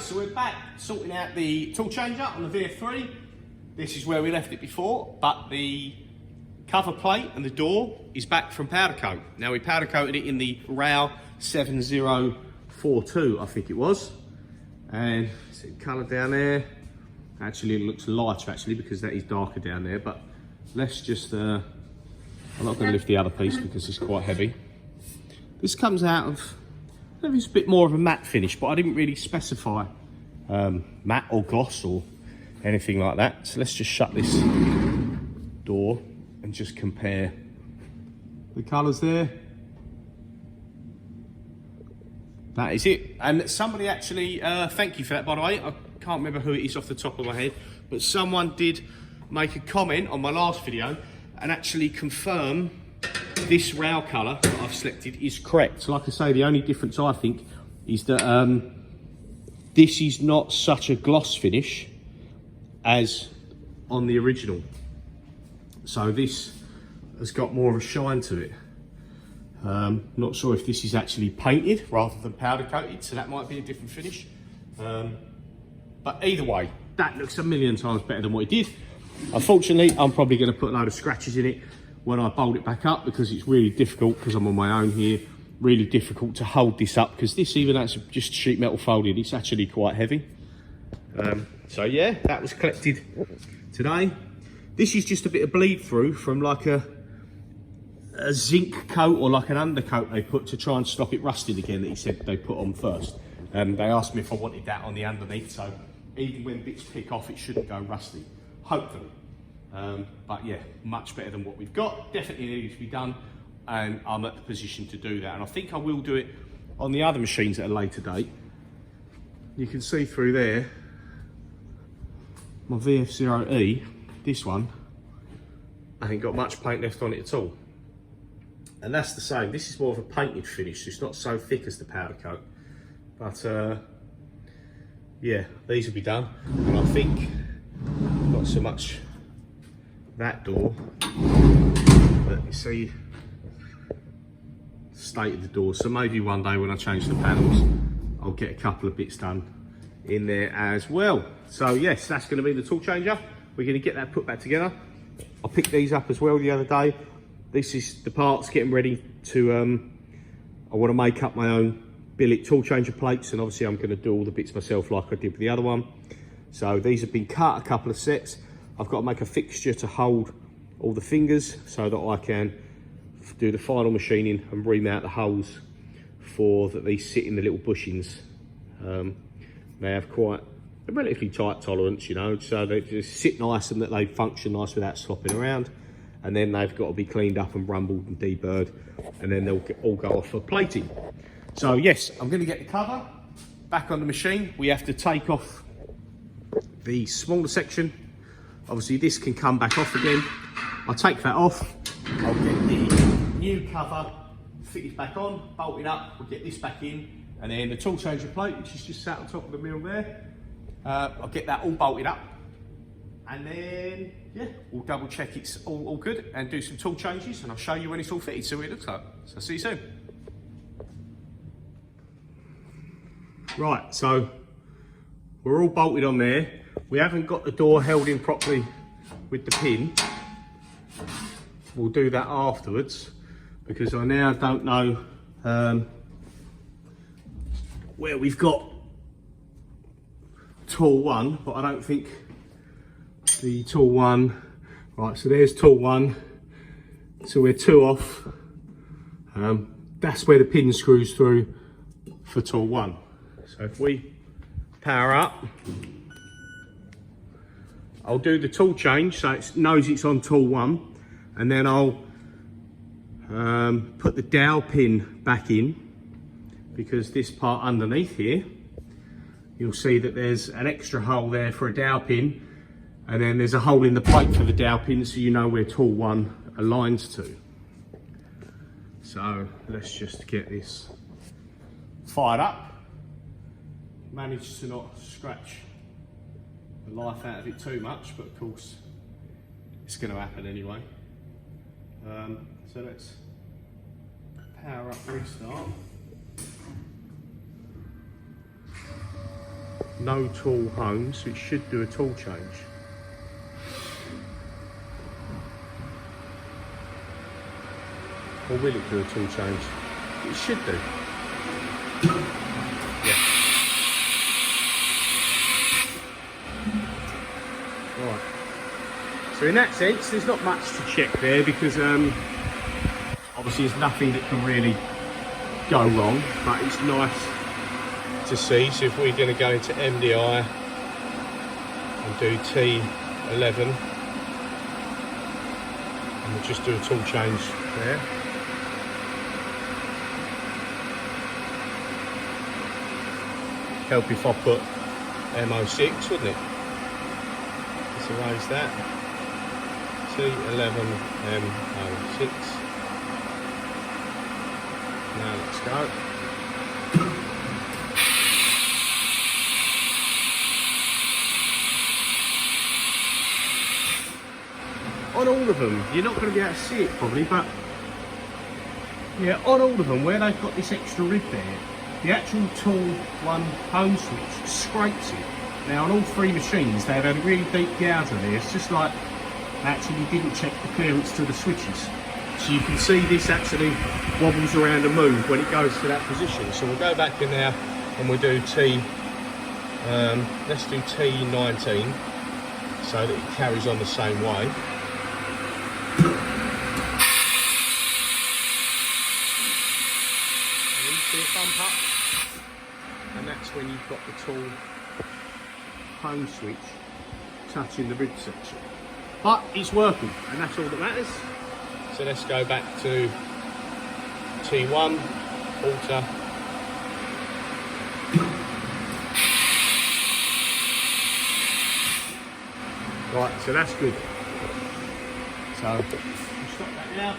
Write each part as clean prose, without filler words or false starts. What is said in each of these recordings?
so we're back sorting out the tool changer on the VF3. This is where we left it before, but the cover plate and the door is back from powder coat. Now we powder coated it in the RAW 7042, I think it was. And it's colour down there. Actually, it looks lighter actually because that is darker down there, but let's just, I'm not going to lift the other piece because it's quite heavy. This comes out of, maybe it's a bit more of a matte finish, but I didn't really specify matte or gloss or anything like that. So let's just shut this door and just compare the colours there. That is it. And somebody actually, thank you for that by the way, I can't remember who it is off the top of my head, but someone did make a comment on my last video and actually confirm this RAW colour that I've selected is correct. So like I say, the only difference I think is that this is not such a gloss finish as on the original. So this has got more of a shine to it. Not sure if this is actually painted rather than powder coated, so that might be a different finish. But either way, that looks a million times better than what it did. Unfortunately, I'm probably going to put a load of scratches in it when I bolt it back up because it's really difficult, because I'm on my own here, really difficult to hold this up because this, even though it's just sheet metal folded, it's actually quite heavy. So yeah, that was collected today. This is just a bit of bleed through from like a zinc coat or like an undercoat they put to try and stop it rusting again that he said they put on first. They asked me if I wanted that on the underneath, so even when bits pick off it shouldn't go rusty, hopefully. But yeah, much better than what we've got. Definitely needs to be done, and I'm at the position to do that. And I think I will do it on the other machines at a later date. You can see through there, my VF0E, this one, I ain't got much paint left on it at all. And that's the same. This is more of a painted finish. It's not so thick as the powder coat. But yeah, these will be done. And I think not so much that door, but you see the state of the door. So maybe one day when I change the panels, I'll get a couple of bits done in there as well. So yes, that's going to be the tool changer. We're going to get that put back together. I picked these up as well the other day. This is the parts getting ready to, I want to make up my own billet tool changer plates, and obviously I'm going to do all the bits myself like I did with the other one. So these have been cut, a couple of sets. I've got to make a fixture to hold all the fingers so that I can do the final machining and remount the holes for that these sit in the little bushings. They have quite a relatively tight tolerance, you know, so they just sit nice and that they function nice without slopping around. And then they've got to be cleaned up and rumbled and deburred, and then they'll all go off for plating. So yes, I'm going to get the cover back on the machine. We have to take off the smaller section. Obviously this can come back off again. I'll take that off. I'll get the new cover fitted back on, bolted up. We'll get this back in, and then the tool changer plate, which is just sat on top of the mill there. I'll get that all bolted up, and then yeah, we'll double check it's all good and do some tool changes, and I'll show you when it's all fitted, see what it looks like. So see you soon. Right, so we're all bolted on there. We haven't got the door held in properly with the pin. We'll do that afterwards because I now don't know where we've got tool one, but I don't think the tool one, right, so there's tool one, so we're two off. That's where the pin screws through for tool one. So if we power up, I'll do the tool change so it knows it's on tool one, and then I'll put the dowel pin back in, because this part underneath here, you'll see that there's an extra hole there for a dowel pin, and then there's a hole in the plate for the dowel pin, so you know where tool one aligns to. So let's just get this fired up. Managed to not scratch the life out of it too much, but of course it's going to happen anyway. So let's power up, restart. no tool home, so it should do a tool change. Or will it do a tool change? It should do. Yeah. Right. So in that sense, there's not much to check there because obviously there's nothing that can really go wrong, but it's nice to see. So if we're going to go into MDI and do T11, and we'll just do a tool change there. Help if I put MO6, wouldn't it? Let's erase that. T11 MO6. Now let's go. On all of them, you're not going to be able to see it probably, but yeah, on all of them, where they've got this extra rib there, the actual tool one home switch scrapes it. Now on all three machines, they've had a really deep gouge on there. It's just like they actually didn't check the clearance to the switches. So you can see this actually wobbles around and moves when it goes to that position. So we'll go back in now and we'll do let's do T19 so that it carries on the same way. And you see it bump up, and that's when you've got the tool home switch touching the rib section. But it's working, and that's all that matters. So let's go back to T1, alter. Right, so that's good. So we'll stop that now.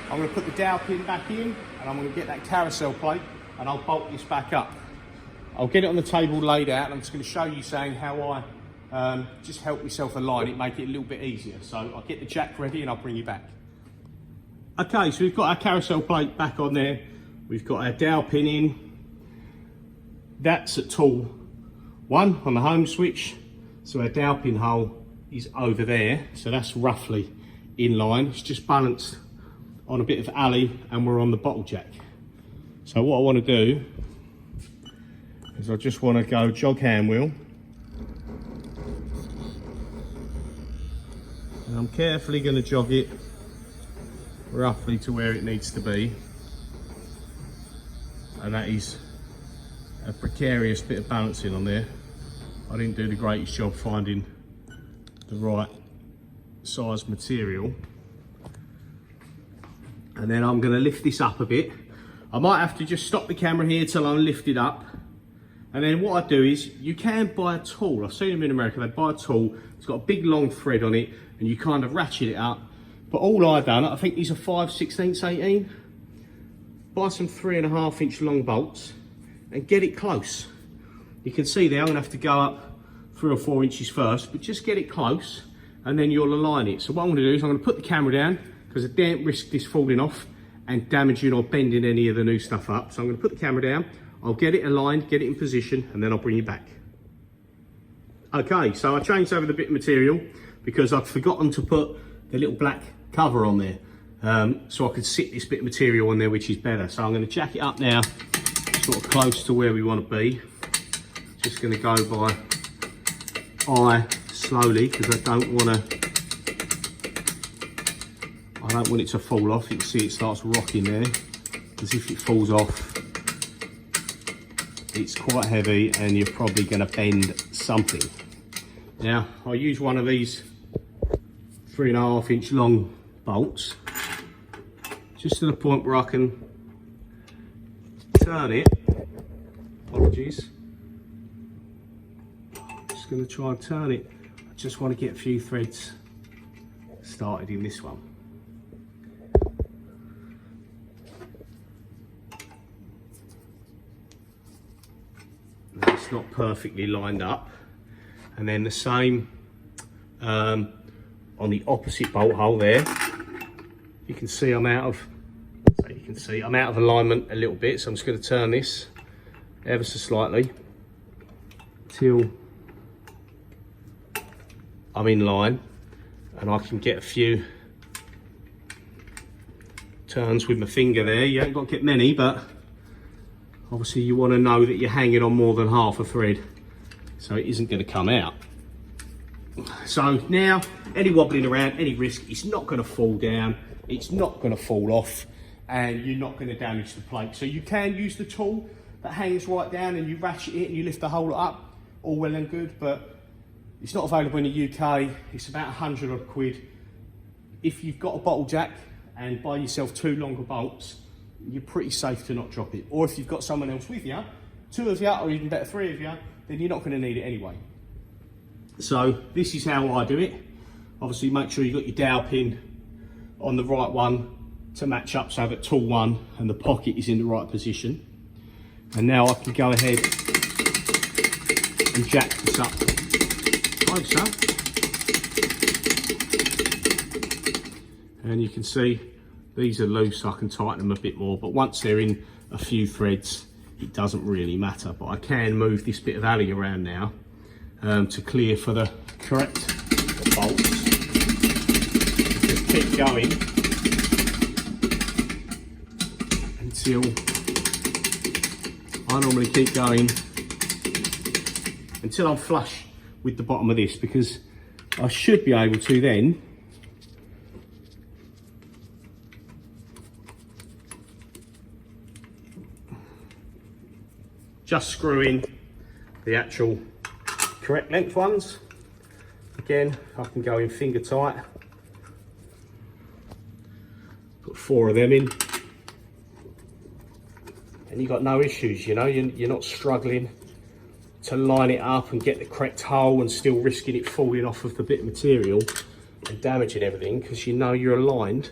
I'm going to put the dowel pin back in, and I'm going to get that carousel plate, and I'll bolt this back up. I'll get it on the table laid out, and I'm just going to show you saying how I just help myself align it, make it a little bit easier. So I'll get the jack ready and I'll bring you back. Okay, so we've got our carousel plate back on there. We've got our dowel pin in. That's at tool 1 on the home switch. So our dowel pin hole is over there. So that's roughly in line. It's just balanced on a bit of alley and we're on the bottle jack. So what I want to do is I just want to go jog hand wheel. And I'm carefully going to jog it roughly to where it needs to be. And that is a precarious bit of balancing on there. I didn't do the greatest job finding the right size material. And then I'm going to lift this up a bit. I might have to just stop the camera here till I'm lifted up. And then what I do is, you can buy a tool. I've seen them in America, they buy a tool. It's got a big long thread on it and you kind of ratchet it up. But all I've done, I think these are 5/16, 18. Buy some 3.5 inch long bolts and get it close. You can see there, I'm gonna have to go up 3 or 4 inches first, but just get it close and then you'll align it. So what I'm gonna do is I'm gonna put the camera down because I daren't risk this falling off and damaging or bending any of the new stuff up. So I'm gonna put the camera down, I'll get it aligned, get it in position, and then I'll bring you back. Okay, so I changed over the bit of material because I'd forgotten to put the little black cover on there. So I could sit this bit of material on there, which is better. So I'm going to jack it up now, sort of close to where we want to be. Just going to go by eye slowly because I don't want it to fall off. You can see it starts rocking there, because if it falls off, it's quite heavy and you're probably going to bend something. Now I use one of these 3.5 inch long bolts, just to the point where I can turn it. Apologies. Just going to try and turn it. I just want to get a few threads started in this one. Now, it's not perfectly lined up, and then the same on the opposite bolt hole there. You can see I'm out of alignment a little bit, so I'm just going to turn this ever so slightly till I'm in line, and I can get a few turns with my finger there. You haven't got to get many, but obviously you want to know that you're hanging on more than half a thread, so it isn't going to come out. So now, any wobbling around, any risk, it's not going to fall down, it's not going to fall off, and you're not going to damage the plate. So you can use the tool that hangs right down and you ratchet it and you lift the hole up, all well and good, but it's not available in the UK. It's about 100 odd quid. If you've got a bottle jack and buy yourself 2 longer bolts, you're pretty safe to not drop it. Or if you've got someone else with you, 2 of you, or even better 3 of you, then you're not going to need it anyway. So this is how I do it. Obviously make sure you've got your dowel pin on the right one to match up, so that tool 1 and the pocket is in the right position. And now I can go ahead and jack this up like so. And you can see these are loose, I can tighten them a bit more, but once they're in a few threads, it doesn't really matter. But I can move this bit of alley around now to clear for the correct bolts. Just keep going until I normally keep going until I'm flush with the bottom of this, because I should be able to then just screw in the actual correct length ones. Again, I can go in finger tight, put 4 of them in, and you've got no issues, you know, you're not struggling to line it up and get the correct hole and still risking it falling off of the bit of material and damaging everything, because you know you're aligned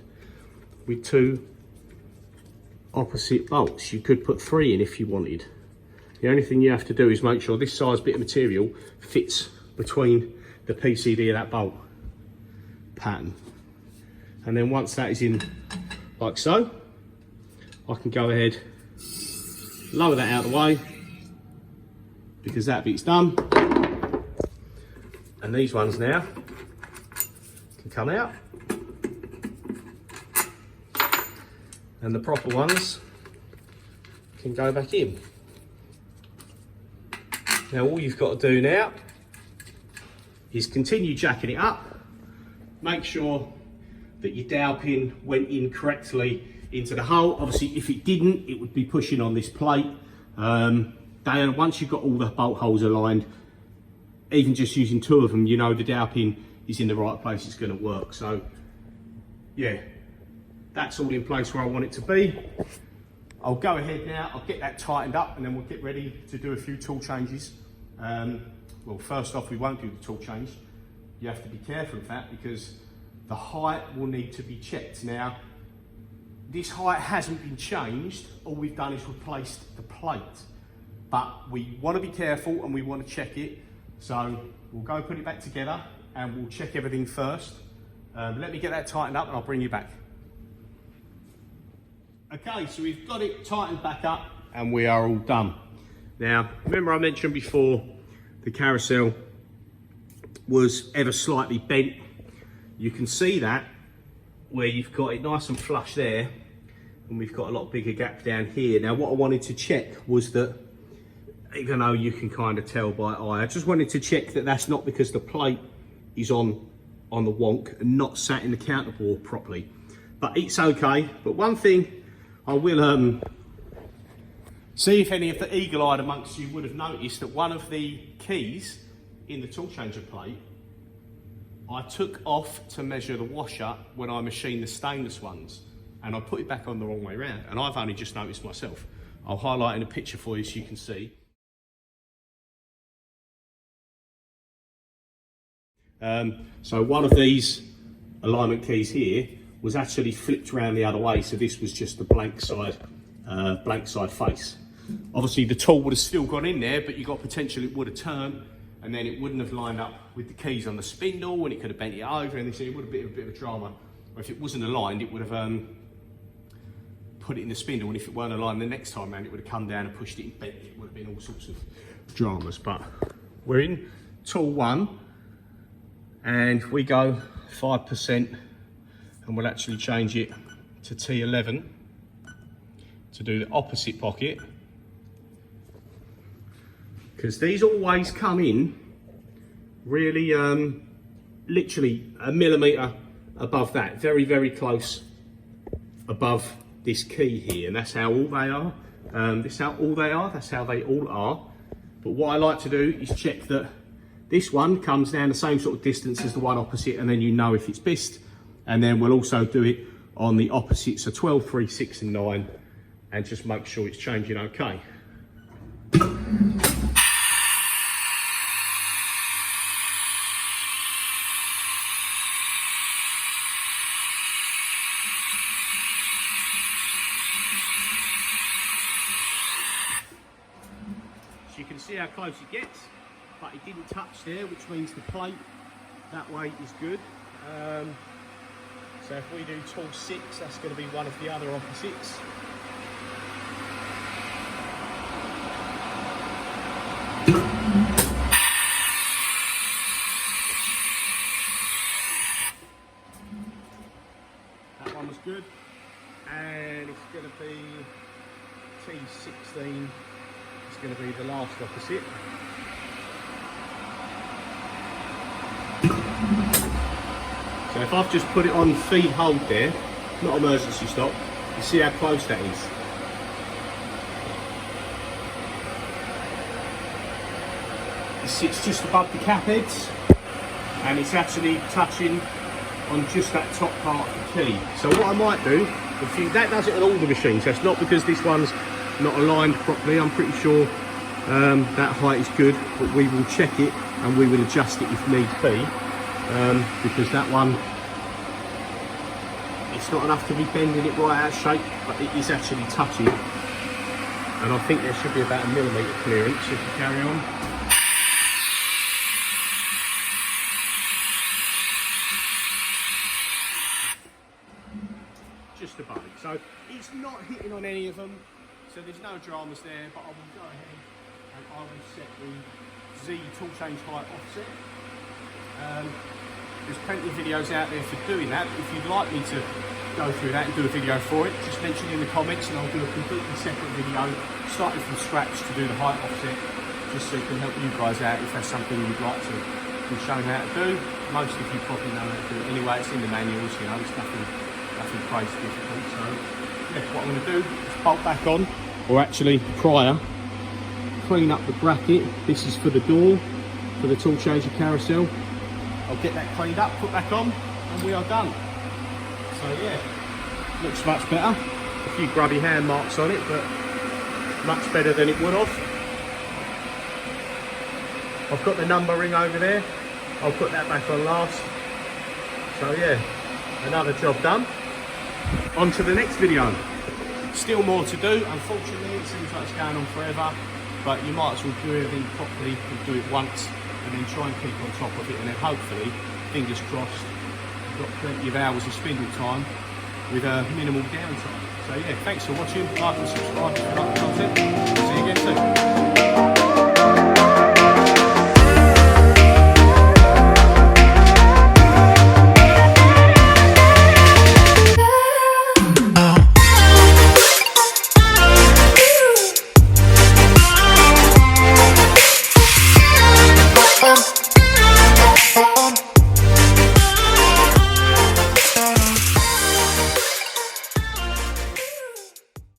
with 2 opposite bolts. You could put 3 in if you wanted. The only thing you have to do is make sure this size bit of material fits between the PCD of that bolt pattern. And then once that is in like so, I can go ahead, lower that out of the way, because that bit's done. And these ones now can come out. And the proper ones can go back in. Now all you've got to do now is continue jacking it up. Make sure that your dowel pin went in correctly into the hole. Obviously if it didn't, it would be pushing on this plate. Once you've got all the bolt holes aligned, even just using 2 of them, you know the dowel pin is in the right place, it's going to work. So yeah, that's all in place where I want it to be. I'll go ahead now, I'll get that tightened up, and then we'll get ready to do a few tool changes. Well, first off, we won't do the tool change. You have to be careful of that, because the height will need to be checked. Now, this height hasn't been changed, all we've done is replaced the plate. But we want to be careful and we want to check it. So we'll go put it back together and we'll check everything first. Let me get that tightened up and I'll bring you back. Okay, so we've got it tightened back up and we are all done. Now, remember I mentioned before the carousel was ever slightly bent. You can see that where you've got it nice and flush there, and we've got a lot bigger gap down here. Now what I wanted to check was that, even though you can kind of tell by eye, I just wanted to check that that's not because the plate is on the wonk and not sat in the counterbore properly. But it's okay. But one thing I will see if any of the eagle-eyed amongst you would have noticed that one of the keys in the tool changer plate, I took off to measure the washer when I machined the stainless ones, and I put it back on the wrong way around, and I've only just noticed myself. I'll highlight in a picture for you so you can see. So one of these alignment keys here was actually flipped around the other way, so this was just the blank side face. Obviously the tool would have still gone in there, but you got potential it would have turned, and then it wouldn't have lined up with the keys on the spindle, and it could have bent it over, and it would have been a bit of a drama. Or if it wasn't aligned, it would have put it in the spindle, and if it weren't aligned the next time around, it would have come down and pushed it and bent it. It would have been all sorts of dramas. But We're in tool 1 and we go 5% and we'll actually change it to T11 to do the opposite pocket, because these always come in really literally a millimetre above that, very, very close above this key here, and that's how all they are. That's how they all are. But what I like to do is check that this one comes down the same sort of distance as the one opposite, and then you know if it's bist. And then we'll also do it on the opposite, so 12, 3, 6 and 9, and just make sure it's changing okay. So you can see how close it gets, but it didn't touch there, which means the plate that way is good. So if we do tool 6, that's going to be one of the other opposites. That one was good, and it's going to be T16. It's going to be the last opposite. So if I've just put it on feed hold there, not emergency stop, you see how close that is. It sits just above the cap heads, and it's actually touching on just that top part of the key. So what I might do, that does it on all the machines, that's not because this one's not aligned properly. I'm pretty sure that height is good, but we will check it and we will adjust it if need be. Because that one, it's not enough to be bending it right out of shape, but it is actually touching, and I think there should be about a millimetre clearance if you carry on. Just above it, so it's not hitting on any of them, so there's no dramas there, but I will go ahead and I will set the Z tool change height offset. There's plenty of videos out there for doing that. If you'd like me to go through that and do a video for it, just mention in the comments and I'll do a completely separate video starting from scratch to do the height offset, just so it can help you guys out if that's something you'd like to be shown how to do. Most of you probably know how to do it anyway, it's in the manuals, you know, it's nothing crazy difficult. So yeah, what I'm going to do is bolt back on, or actually prior, clean up the bracket. This is for the door, for the tool changer carousel. I'll get that cleaned up, put back on, and we are done. So yeah, looks much better. A few grubby hand marks on it, but much better than it would have. I've got the number ring over there. I'll put that back on last. So yeah, another job done. On to the next video. Still more to do. Unfortunately, it seems like it's going on forever, but you might as well do everything properly and do it once, and then try and keep on top of it, and then hopefully, fingers crossed, you've got plenty of hours of spindle time with a minimal downtime. So yeah, thanks for watching, like and subscribe if you like the content. See you again soon.